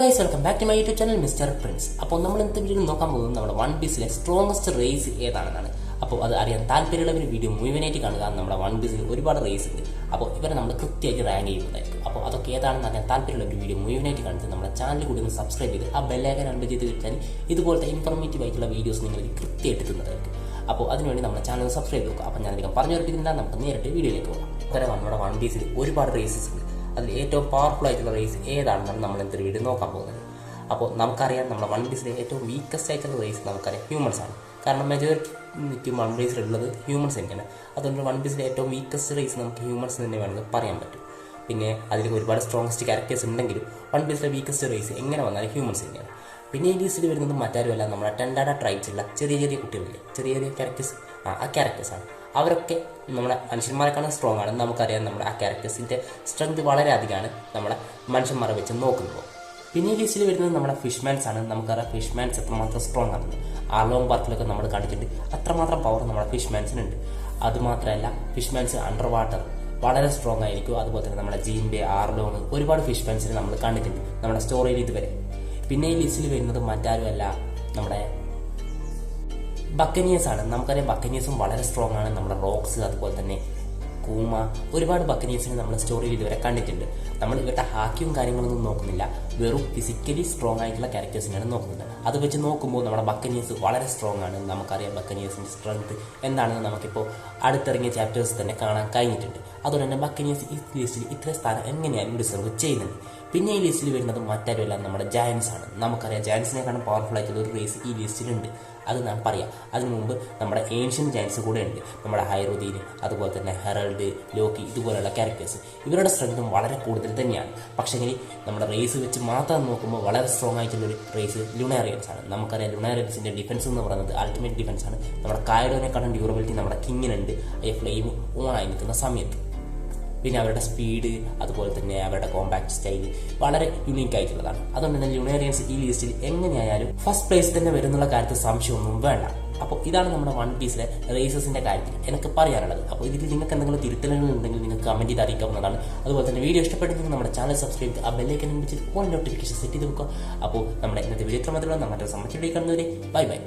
Guys welcome back to my YouTube channel mister prince. അപ്പോൾ നമ്മൾ ഇന്നത്തെ വീഡിയോയിൽ നോക്കാൻ പോകുന്നത് നമ്മുടെ വൺ പീസിലെ സ്ട്രോങ്സ്റ്റ് റേസ് ഏതാണെന്നാണ്. അപ്പോൾ അത് അറിയാൻ താല്പര്യമുള്ള വീഡിയോ മുഴുവനായിട്ട് കാണുക. നമ്മുടെ വൺ പീസിൽ ഒരുപാട് റേസ് ഉണ്ട്. അപ്പോൾ ഇവരെ നമ്മൾ കൃത്യമായിട്ട് റാങ്ക് ചെയ്യുന്നതായിരിക്കും. അപ്പോൾ അതൊക്കെ ഏതാണെന്ന് അറിയാൻ താല്പര്യമുള്ള വീഡിയോ മുഴുവനായിട്ട് കണ്ടിട്ട് നമ്മുടെ ചാനൽ കൂടി ഒന്ന് സബ്സ്ക്രൈബ് ചെയ്ത് ആ ബെല്ലൈക്കൻ അൺബ് ചെയ്ത് വെച്ചാൽ ഇതുപോലത്തെ ഇൻഫോർമേറ്റീവ് ആയിട്ടുള്ള വീഡിയോസ് നിങ്ങൾക്ക് കൃത്യമായിട്ട് എത്തുന്നതായിരിക്കും. അപ്പോൾ അതിനുവേണ്ടി നമ്മുടെ ചാനൽ സബ്സ്ക്രൈബ് ചെയ്യുക. അപ്പോൾ ഞാനധികം പറഞ്ഞു തരുന്നില്ല, നമുക്ക് നേരിട്ട് വീഡിയോയിലേക്ക് പോകാം. അത്തരം നമ്മുടെ വൺ പീസിൽ ഒരുപാട് റേസസ് ഉണ്ട്. അതിൽ ഏറ്റവും പവർഫുൾ ആയിട്ടുള്ള റേസ് ഏതാണെന്നാണ് നമ്മൾ എന്തൊരു വീഡിയോ നോക്കാൻ പോകുന്നത്. അപ്പോൾ നമുക്കറിയാം നമ്മുടെ വൺ പീസിലെ ഏറ്റവും വീക്കസ്റ്റ് ആയിട്ടുള്ള റേസ് നമുക്കറിയാം ഹ്യൂമൻസ് ആണ്. കാരണം മെജോറിറ്റി വൺ പീസിലുള്ളത് ഹ്യൂമൻസ് തന്നെയാണ്. അതുകൊണ്ട് വൺ പീസിലെ ഏറ്റവും വീക്കസ്റ്റ് റേസ് നമുക്ക് ഹ്യൂമൻസ് തന്നെ വേണമെങ്കിൽ പറയാൻ പറ്റും. പിന്നെ അതിൽ ഒരുപാട് സ്ട്രോങ്സ്റ്റ് ക്യാരക്ടേഴ്സ് ഉണ്ടെങ്കിലും വൺ പീസിലെ വീക്കസ്റ്റ് റേസ് എങ്ങനെ വന്നാലും ഹ്യൂമൻസ് തന്നെയാണ്. പിന്നെ ഈ ലിസ്റ്റിൽ വരുന്നത് മറ്റാരുമല്ല, നമ്മുടെ ടെൻഡാഡ ട്രൈബ്സുള്ള ചെറിയ ചെറിയ കുട്ടികളില്ലേ, ചെറിയ ചെറിയ ക്യാരക്ടേഴ്സ്, ആ ക്യാരക്ടേഴ്സാണ്. അവരൊക്കെ നമ്മുടെ മനുഷ്യന്മാരെക്കാളും സ്ട്രോങ് ആണ്. നമുക്കറിയാം നമ്മുടെ ആ ക്യാരക്ടേഴ്സിൻ്റെ സ്ട്രെങ്ത് വളരെ അധികമാണ് നമ്മളെ മനുഷ്യന്മാരെ വെച്ച് നോക്കുമ്പോൾ. പിന്നെ ഈ ലിസ്റ്റിൽ വരുന്നത് നമ്മുടെ ഫിഷ്മാൻസ് ആണ്. നമുക്കറിയാം ഫിഷ്മാൻസ് എത്രമാത്രം സ്ട്രോങ് ആണ്. ആർലോങ് പാർക്കിലൊക്കെ നമ്മൾ കണ്ടിട്ടുണ്ട്, അത്രമാത്രം പവർ നമ്മുടെ ഫിഷ്മാൻസിനുണ്ട്. അതുമാത്രമല്ല ഫിഷ്മാൻസ് അണ്ടർ വാട്ടർ വളരെ സ്ട്രോങ് ആയിരിക്കും. അതുപോലെ തന്നെ നമ്മുടെ ജീംബെ, ആർലോങ് ഒരുപാട് ഫിഷ്മാൻസിനെ നമ്മൾ കണ്ടിട്ടുണ്ട് നമ്മുടെ സ്റ്റോറിയിൽ ഇതുവരെ. പിന്നെ ഈ ലിസ്റ്റിൽ വരുന്നത് മറ്റാരുമല്ല, നമ്മുടെ ബക്കനിയേഴ്സ് ആണ്. നമുക്കറിയാം ബക്കനിയേഴ്സും വളരെ സ്ട്രോങ് ആണ്. നമ്മുടെ റോക്സ്, അതുപോലെ തന്നെ കൂമ, ഒരുപാട് ബക്കനിയേഴ്സിനെ നമ്മൾ സ്റ്റോറിയിൽ ഇതുവരെ കണ്ടിട്ടുണ്ട്. നമ്മൾ ഇവരുടെ ഹാക്കിയും കാര്യങ്ങളൊന്നും നോക്കുന്നില്ല, വെറും ഫിസിക്കലി സ്ട്രോങ് ആയിട്ടുള്ള ക്യാരക്ടേഴ്സിനാണ് നോക്കുന്നത്. അത് വെച്ച് നോക്കുമ്പോൾ നമ്മുടെ ബക്കനിയേഴ്സ് വളരെ സ്ട്രോങ് ആണ്. നമുക്കറിയാം ബക്കനിയേഴ്സിൻ്റെ സ്ട്രെങ്ത് എന്താണെന്ന് നമുക്കിപ്പോൾ അടുത്തിറങ്ങിയ ചാപ്റ്റേഴ്സ് തന്നെ കാണാൻ കഴിഞ്ഞിട്ടുണ്ട്. അതുകൊണ്ട് തന്നെ ബക്കനിയേഴ്സ് ഈ ലിസ്റ്റിൽ ഇത്ര സ്ഥാനം എങ്ങനെയാലും ഡിസർവ് ചെയ്യുന്നുണ്ട്. പിന്നെ ഈ ലിസ്റ്റിൽ വരുന്നത് മറ്റാരുമല്ല, നമ്മുടെ ജയൻസ് ആണ്. നമുക്കറിയാം ജയൻസിനെക്കാളും പവർഫുൾ ആയിട്ടുള്ള ഒരു റേസ് ഈ ലിസ്റ്റിലുണ്ട്. അത് നാം പറയാം. അതിനു മുമ്പ് നമ്മുടെ ഏൻഷ്യൻ ജയൻസ് കൂടെ ഉണ്ട്. നമ്മുടെ ഹൈറുദ്ദീൻ, അതുപോലെ തന്നെ ഹെറൾഡ്, ലോക്കി, ഇതുപോലെയുള്ള ക്യാരക്ടേഴ്സ്. ഇവരുടെ സ്ട്രെങ്തും വളരെ കൂടുതൽ തന്നെയാണ്. പക്ഷേങ്കിൽ നമ്മുടെ റേസ് വെച്ച് മാത്രം നോക്കുമ്പോൾ വളരെ സ്ട്രോങ് ആയിട്ടുള്ളൊരു റേസ് ലുണേറിയൻസ് ആണ്. നമുക്കറിയാം ലുണേറിയൻസിൻ്റെ ഡിഫൻസ് എന്ന് പറയുന്നത് അൾട്ടിമേറ്റ് ഡിഫൻസ് ആണ്. നമ്മുടെ കായഡോനെക്കാളും ഡ്യൂറബിലിറ്റി നമ്മുടെ കിങ്ങിനുണ്ട്, ഈ ഫ്ലെയിം ഓണായി നിൽക്കുന്ന സമയത്ത്. പിന്നെ അവരുടെ സ്പീഡ്, അതുപോലെ തന്നെ അവരുടെ കോമ്പാക്ട് സ്റ്റൈൽ വളരെ യുണീക്ക് ആയിട്ടുള്ളതാണ്. അതുകൊണ്ട് തന്നെ ലുണേറിയൻസ് ഈ ലിസ്റ്റിൽ എങ്ങനെയായാലും ഫസ്റ്റ് പ്ലേസ് തന്നെ വരുന്നുള്ള കാര്യത്തിൽ സംശയമൊന്നും വേണ്ട. അപ്പോൾ ഇതാണ് നമ്മുടെ വൺ പീസിലെ റേസസിന്റെ കാര്യത്തിൽ എനിക്ക് പറയാനുള്ളത്. അപ്പോൾ ഇതിൽ നിങ്ങൾക്ക് എന്തെങ്കിലും തിരുത്തലുകൾ ഉണ്ടെങ്കിൽ നിങ്ങൾക്ക് കമന്റ് ചെയ്ത് അറിയിക്കാവുന്നതാണ്. അതുപോലെ തന്നെ വീഡിയോ ഇഷ്ടപ്പെട്ടെങ്കിൽ നമ്മുടെ ചാനൽ സബ്സ്ക്രൈബ് ചെയ്ത് ആ ബെല്ലൈക്കൻ വെച്ചിട്ട് ഓൾ നോട്ടിഫിക്കേഷൻ സെറ്റ് ചെയ്ത് വെക്കുക. അപ്പോൾ നമ്മുടെ ഇന്നത്തെ വീഡിയോ മാത്രമല്ല, നമ്മുടെ മറ്റൊരു സമയത്ത് കാണുന്നവരെ ബൈ ബൈ.